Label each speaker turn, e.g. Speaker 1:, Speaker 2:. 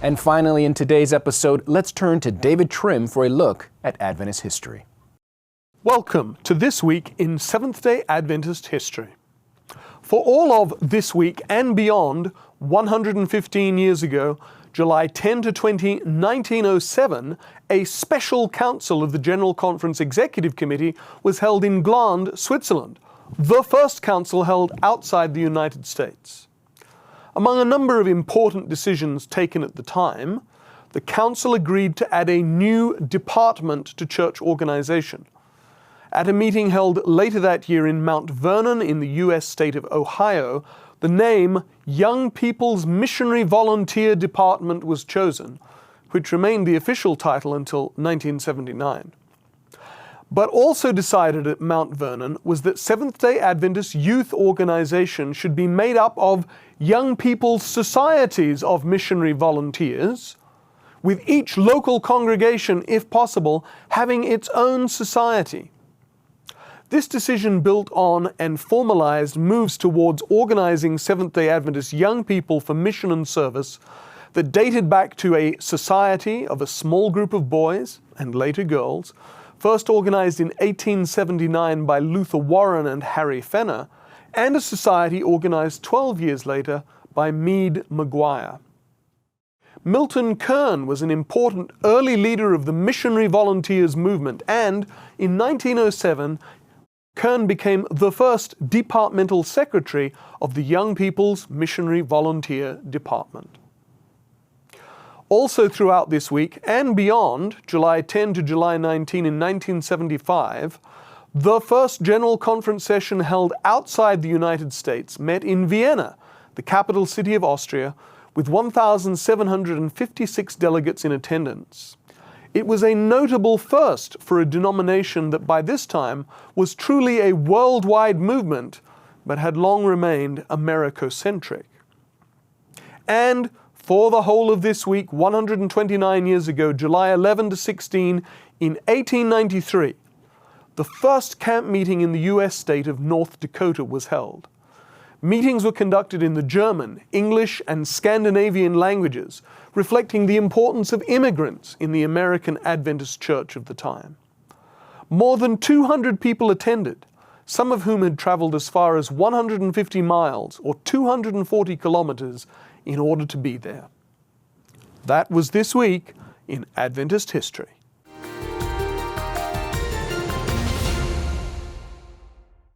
Speaker 1: And finally, in today's episode, let's turn to David Trim for a look at Adventist history.
Speaker 2: Welcome to This Week in Seventh-day Adventist History. For all of this week and beyond, 115 years ago, July 10 to 20, 1907, a special council of the General Conference Executive Committee was held in Gland, Switzerland, the first council held outside the United States. Among a number of important decisions taken at the time, the council agreed to add a new department to church organization. At a meeting held later that year in Mount Vernon in the U.S. state of Ohio, the name Young People's Missionary Volunteer Department was chosen, which remained the official title until 1979. But also decided at Mount Vernon was that Seventh-day Adventist Youth Organization should be made up of young people's societies of missionary volunteers, with each local congregation, if possible, having its own society. This decision built on and formalized moves towards organizing Seventh-day Adventist young people for mission and service that dated back to a society of a small group of boys, and later girls, first organized in 1879 by Luther Warren and Harry Fenner, and a society organized 12 years later by Meade Maguire. Milton Kern was an important early leader of the missionary volunteers movement, and in 1907, Kern became the first departmental secretary of the Young People's Missionary Volunteer Department. Also throughout this week and beyond, July 10 to July 19 in 1975, the first General Conference session held outside the United States met in Vienna, the capital city of Austria, with 1,756 delegates in attendance. It was a notable first for a denomination that by this time was truly a worldwide movement, but had long remained Americocentric. And for the whole of this week, 129 years ago, July 11 to 16, in 1893, the first camp meeting in the U.S. state of North Dakota was held. Meetings were conducted in the German, English, and Scandinavian languages, reflecting the importance of immigrants in the American Adventist Church of the time. More than 200 people attended, some of whom had traveled as far as 150 miles or 240 kilometers in order to be there. That was This Week in Adventist History.